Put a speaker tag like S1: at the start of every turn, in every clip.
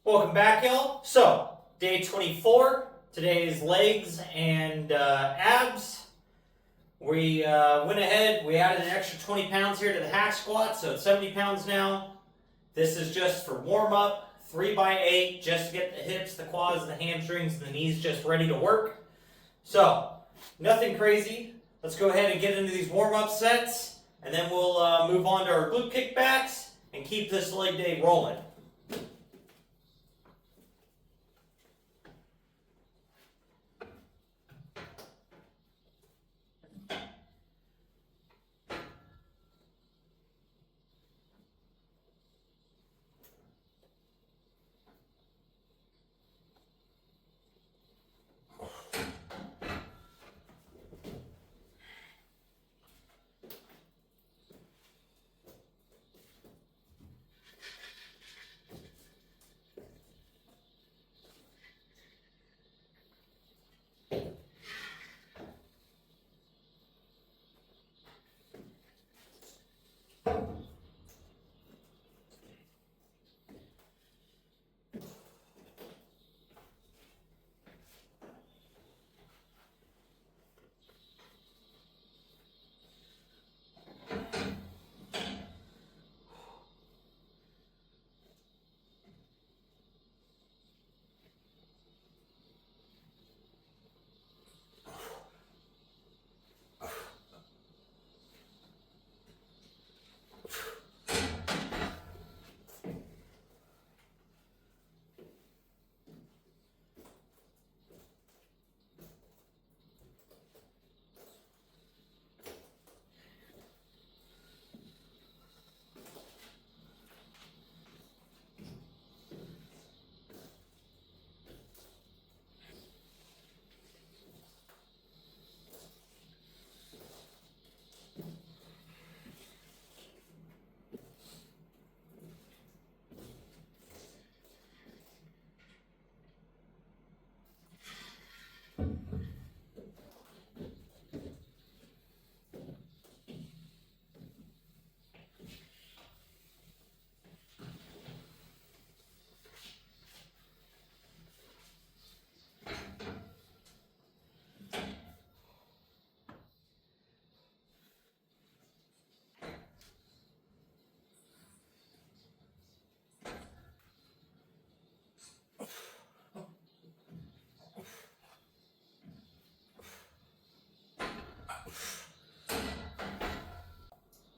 S1: Welcome back, y'all. So, day 24. Today is legs and abs. We went ahead, we added an extra 20 pounds here to the hack squat, so it's 70 pounds now. This is just for warm up, 3x8, just to get the hips, the quads, the hamstrings, and the knees just ready to work. So, nothing crazy. Let's go ahead and get into these warm up sets, and then we'll move on to our glute kickbacks and keep this leg day rolling.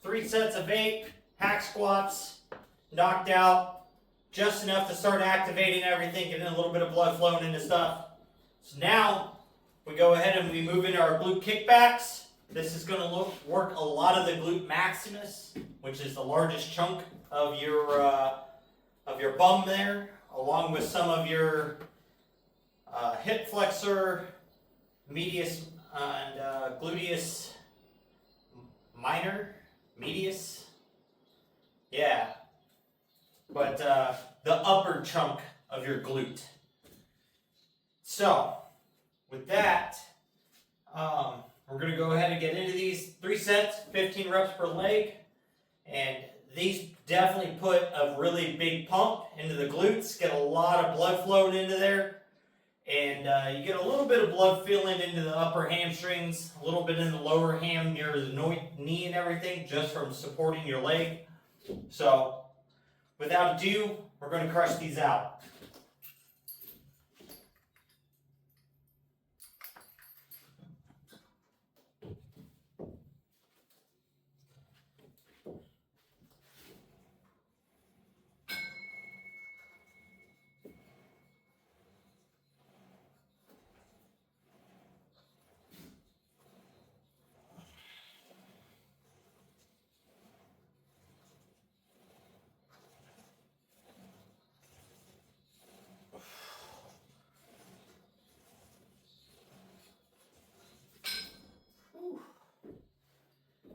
S1: Three sets of 8 hack squats, knocked out, just enough to start activating everything, getting a little bit of blood flowing into stuff. So now we go ahead and we move into our glute kickbacks. This is going to work a lot of the glute maximus, which is the largest chunk of your bum there, along with some of your hip flexor, medius, and gluteus minor. Medius, yeah, but the upper chunk of your glute. So, with that, we're going to go ahead and get into these 3 sets, 15 reps per leg, and these definitely put a really big pump into the glutes, get a lot of blood flowing into there, and you get a little bit of blood filling into the upper hamstrings, a little bit in the lower ham near the knee and everything, just from supporting your leg. So, without ado, we're going to crush these out.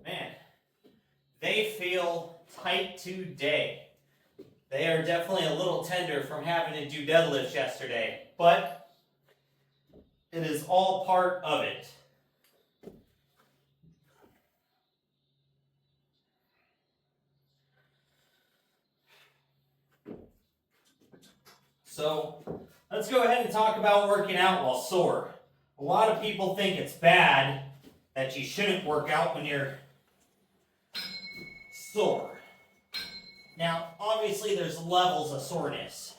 S1: Man, they feel tight today. They are definitely a little tender from having to do deadlifts yesterday, but it is all part of it. So let's go ahead and talk about working out while sore. A lot of people think it's bad, that you shouldn't work out when you're sore. Now, obviously there's levels of soreness.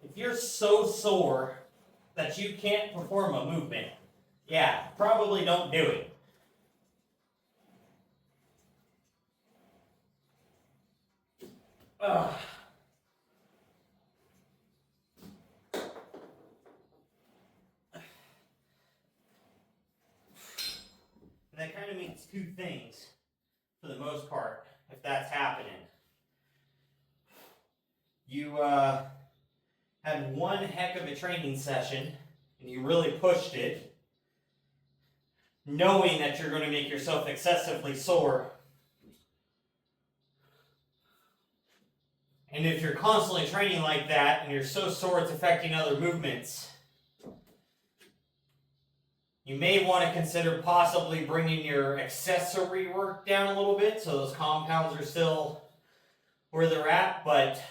S1: If you're so sore that you can't perform a movement, yeah, probably don't do it. Ugh. And that kind of means two things for the most part, if that's happening. You had one heck of a training session and you really pushed it, knowing that you're going to make yourself excessively sore. And if you're constantly training like that and you're so sore it's affecting other movements, you may want to consider possibly bringing your accessory work down a little bit so those compounds are still where they're at, but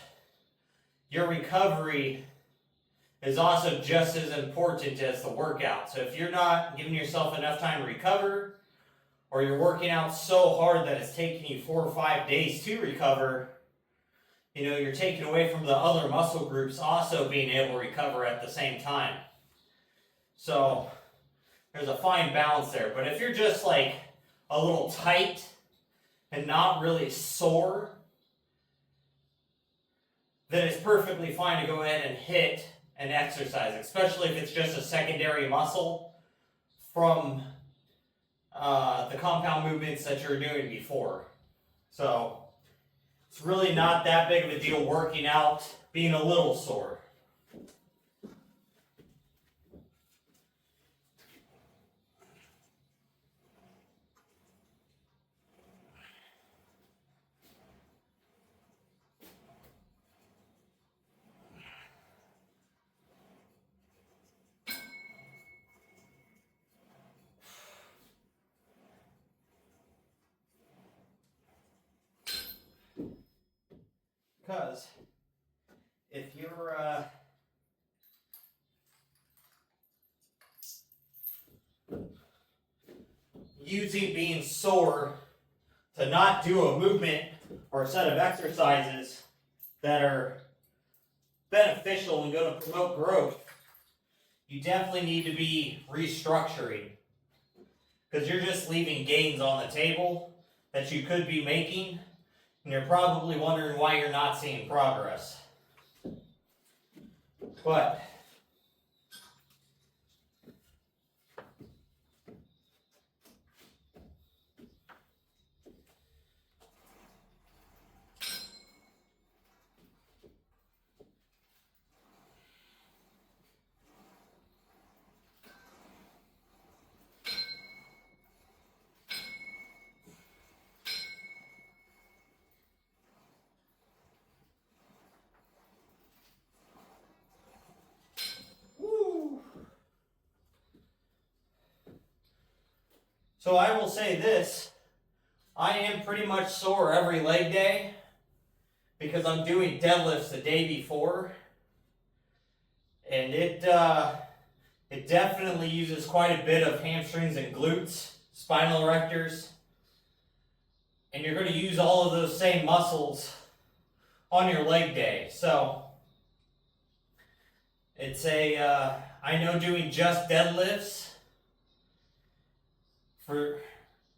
S1: your recovery is also just as important as the workout. So if you're not giving yourself enough time to recover, or you're working out so hard that it's taking you 4 or 5 days to recover, you're taking away from the other muscle groups also being able to recover at the same time. So there's a fine balance there. But if you're just like a little tight and not really sore, then it's perfectly fine to go ahead and hit an exercise, especially if it's just a secondary muscle from the compound movements that you were doing before. So it's really not that big of a deal working out, being a little sore. Because if you're using being sore to not do a movement or a set of exercises that are beneficial and going to promote growth, you definitely need to be restructuring, because you're just leaving gains on the table that you could be making, and you're probably wondering why you're not seeing progress. But so I will say this, I am pretty much sore every leg day because I'm doing deadlifts the day before, and it definitely uses quite a bit of hamstrings and glutes, spinal erectors, and you're going to use all of those same muscles on your leg day. So it's I know doing just deadlifts,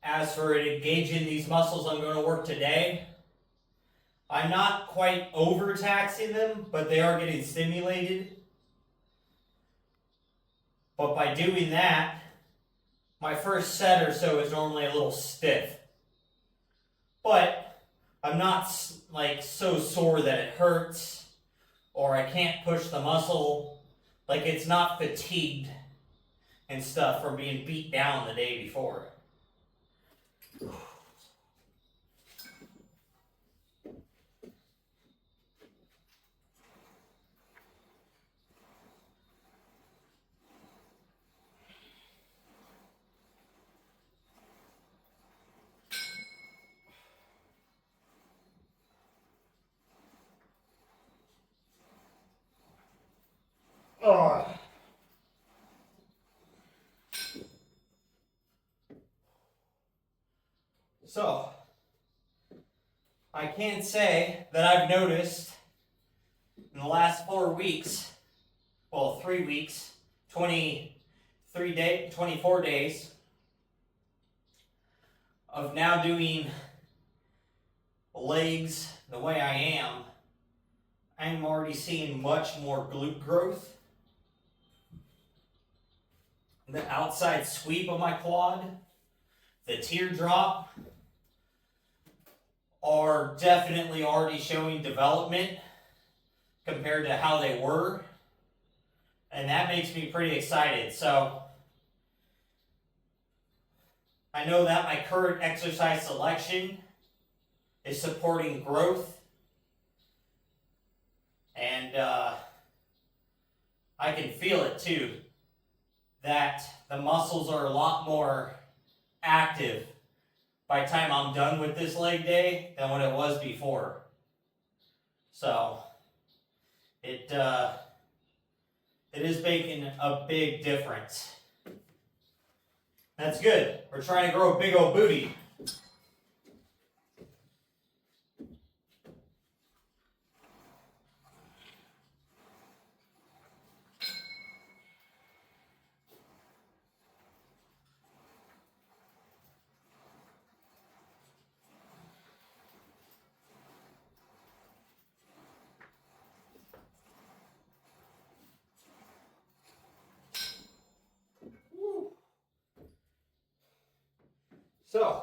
S1: as for engaging these muscles I'm going to work today, I'm not quite overtaxing them, but they are getting stimulated. But by doing that, my first set or so is normally a little stiff. But I'm not like so sore that it hurts or I can't push the muscle. Like, it's not fatigued and stuff from being beat down the day before. Oh. So, I can say that I've noticed in the last 4 weeks, well, 3 weeks, 24 days of now doing legs the way I am, I'm already seeing much more glute growth. The outside sweep of my quad, the teardrop are definitely already showing development compared to how they were. And that makes me pretty excited. So I know that my current exercise selection is supporting growth. And I can feel it too, that the muscles are a lot more active by the time I'm done with this leg day than what it was before. So it is making a big difference. That's good. We're trying to grow a big old booty. So,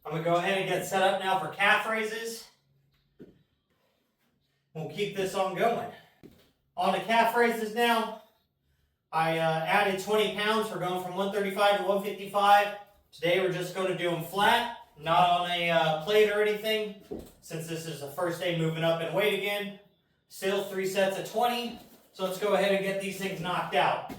S1: I'm going to go ahead and get set up now for calf raises. We'll keep this on going. On the calf raises now, I added 20 pounds. We're going from 135 to 155. Today we're just going to do them flat, not on a plate or anything, since this is the first day moving up in weight again. Still 3 sets of 20. So let's go ahead and get these things knocked out.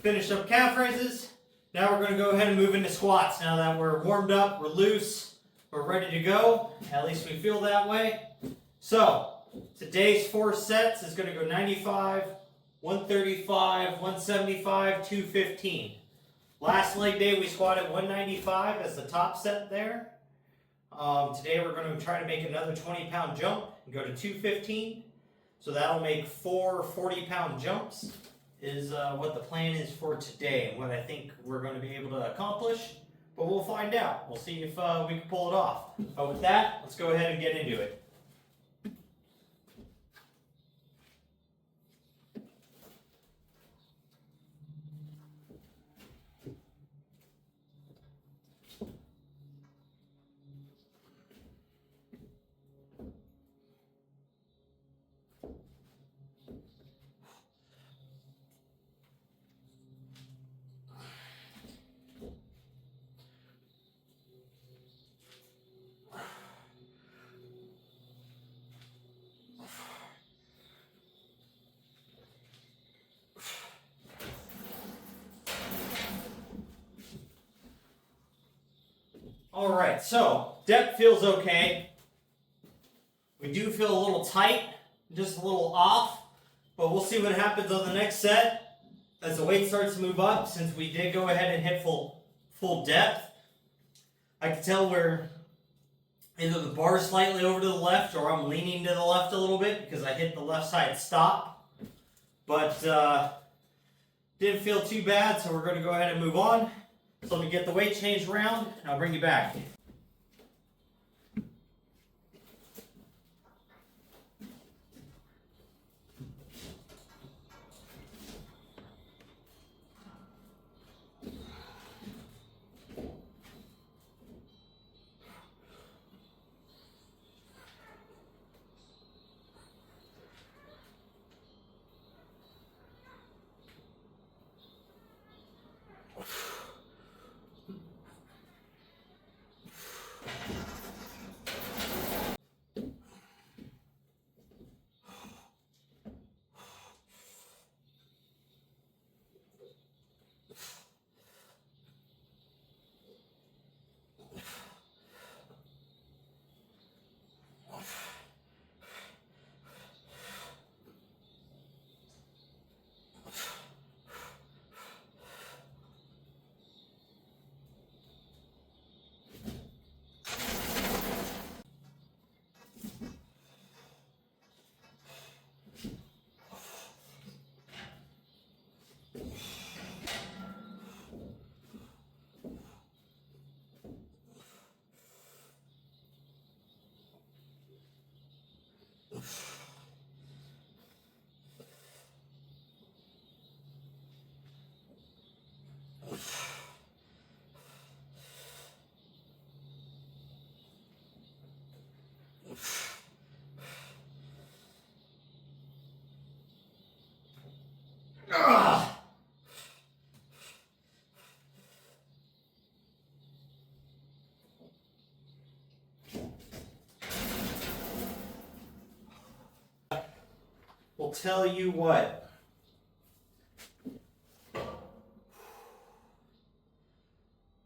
S1: Finish up calf raises. Now we're going to go ahead and move into squats. Now that we're warmed up, we're loose, we're ready to go. At least we feel that way. So, today's 4 sets is going to go 95, 135, 175, 215. Last leg day we squatted 195 as the top set there. Today we're going to try to make another 20-pound jump and go to 215. So that'll make 4 40-pound jumps is what the plan is for today and what I think we're going to be able to accomplish. but we'll find out. We'll see if we can pull it off. But with that, let's go ahead and get into it. Alright, so depth feels okay. We do feel a little tight, just a little off, but we'll see what happens on the next set as the weight starts to move up. Since we did go ahead and hit full depth, I can tell we're either the bar slightly over to the left or I'm leaning to the left a little bit because I hit the left side stop. But didn't feel too bad, so we're going to go ahead and move on. So let me get the weight changed around and I'll bring you back. Well, tell you what.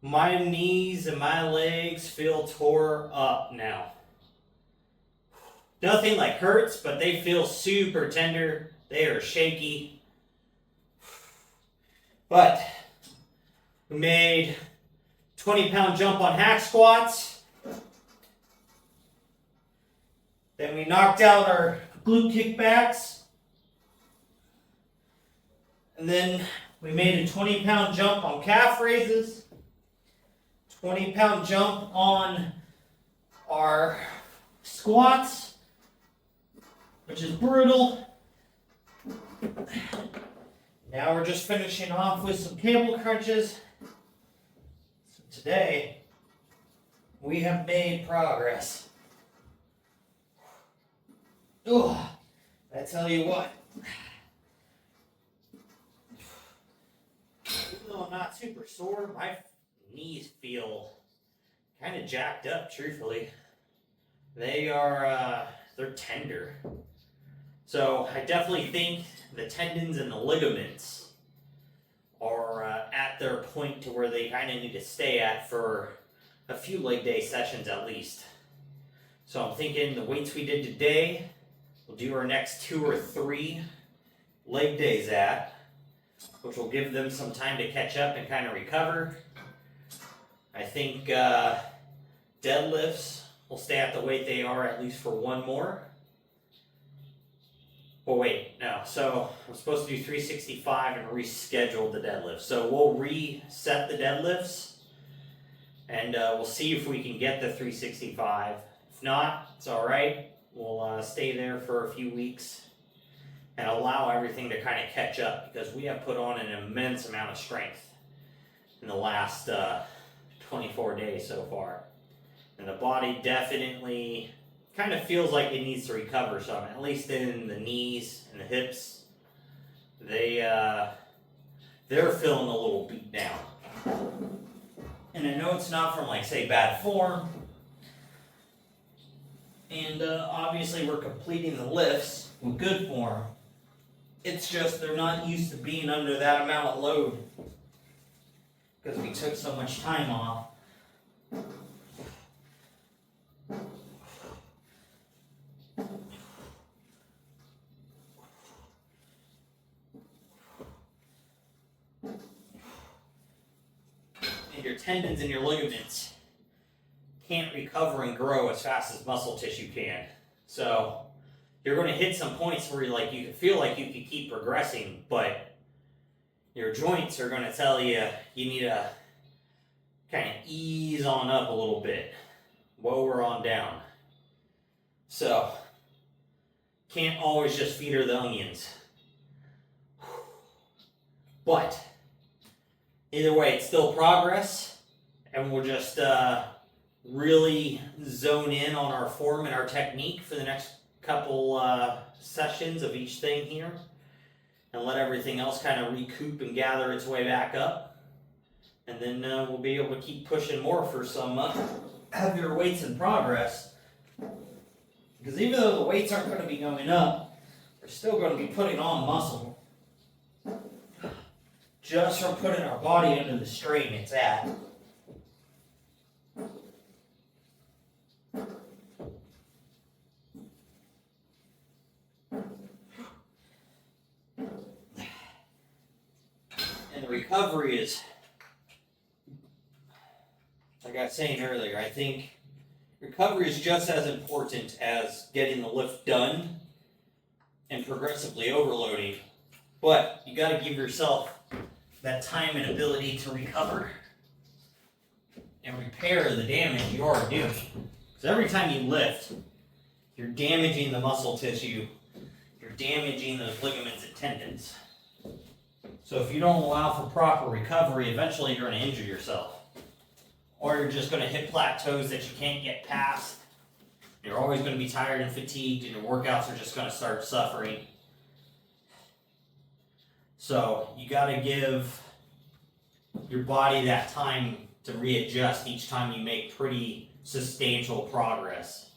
S1: My knees and my legs feel tore up now. Nothing like hurts, but they feel super tender. They are shaky. But we made 20-pound jump on hack squats. Then we knocked out our glute kickbacks. And then we made a 20-pound jump on calf raises. 20-pound jump on our squats, which is brutal. Now we're just finishing off with some cable crunches. So today, we have made progress. Oh, I tell you what. Even though I'm not super sore, my knees feel kind of jacked up, truthfully. They are, they're tender. So I definitely think the tendons and the ligaments are at their point to where they kind of need to stay at for a few leg day sessions at least. So I'm thinking the weights we did today, we'll do our next 2 or 3 leg days at, which will give them some time to catch up and kind of recover. I think deadlifts will stay at the weight they are at least for 1 more. Oh wait, no. So I'm supposed to do 365 and reschedule the deadlift. So we'll reset the deadlifts and we'll see if we can get the 365. If not, it's all right. We'll stay there for a few weeks and allow everything to kind of catch up, because we have put on an immense amount of strength in the last 24 days so far. And the body definitely kind of feels like it needs to recover some, at least in the knees and the hips. They're feeling a little beat down. And I know it's not from, like, say, bad form. And obviously we're completing the lifts with good form. It's just they're not used to being under that amount of load because we took so much time off. And your tendons and your ligaments can't recover and grow as fast as muscle tissue can. So you're going to hit some points where you can feel like you could keep progressing, but your joints are going to tell you you need to kind of ease on up a little bit, lower on down. So can't always just feed her the onions. But either way, it's still progress, and we'll just really zone in on our form and our technique for the next couple sessions of each thing here, and let everything else kind of recoup and gather its way back up, and then we'll be able to keep pushing more for some heavier weights in progress, because even though the weights aren't going to be going up, we're still going to be putting on muscle just from putting our body under the strain it's at. And the recovery is, like I was saying earlier, I think recovery is just as important as getting the lift done and progressively overloading. But you got to give yourself that time and ability to recover and repair the damage you are doing. Because every time you lift, you're damaging the muscle tissue, you're damaging those ligaments and tendons. So if you don't allow for proper recovery, eventually you're going to injure yourself. Or you're just going to hit plateaus that you can't get past. You're always going to be tired and fatigued, and your workouts are just going to start suffering. So you got to give your body that time to readjust each time you make pretty substantial progress.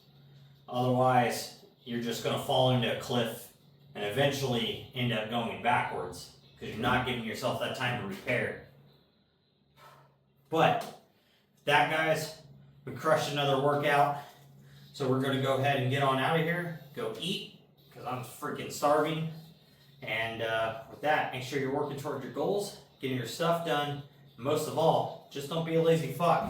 S1: Otherwise, you're just going to fall into a cliff and eventually end up going backwards because you're not giving yourself that time to repair. But that, guys, we crushed another workout. So we're going to go ahead and get on out of here, go eat, because I'm freaking starving. And with that, make sure you're working towards your goals, getting your stuff done. And most of all, just don't be a lazy fuck.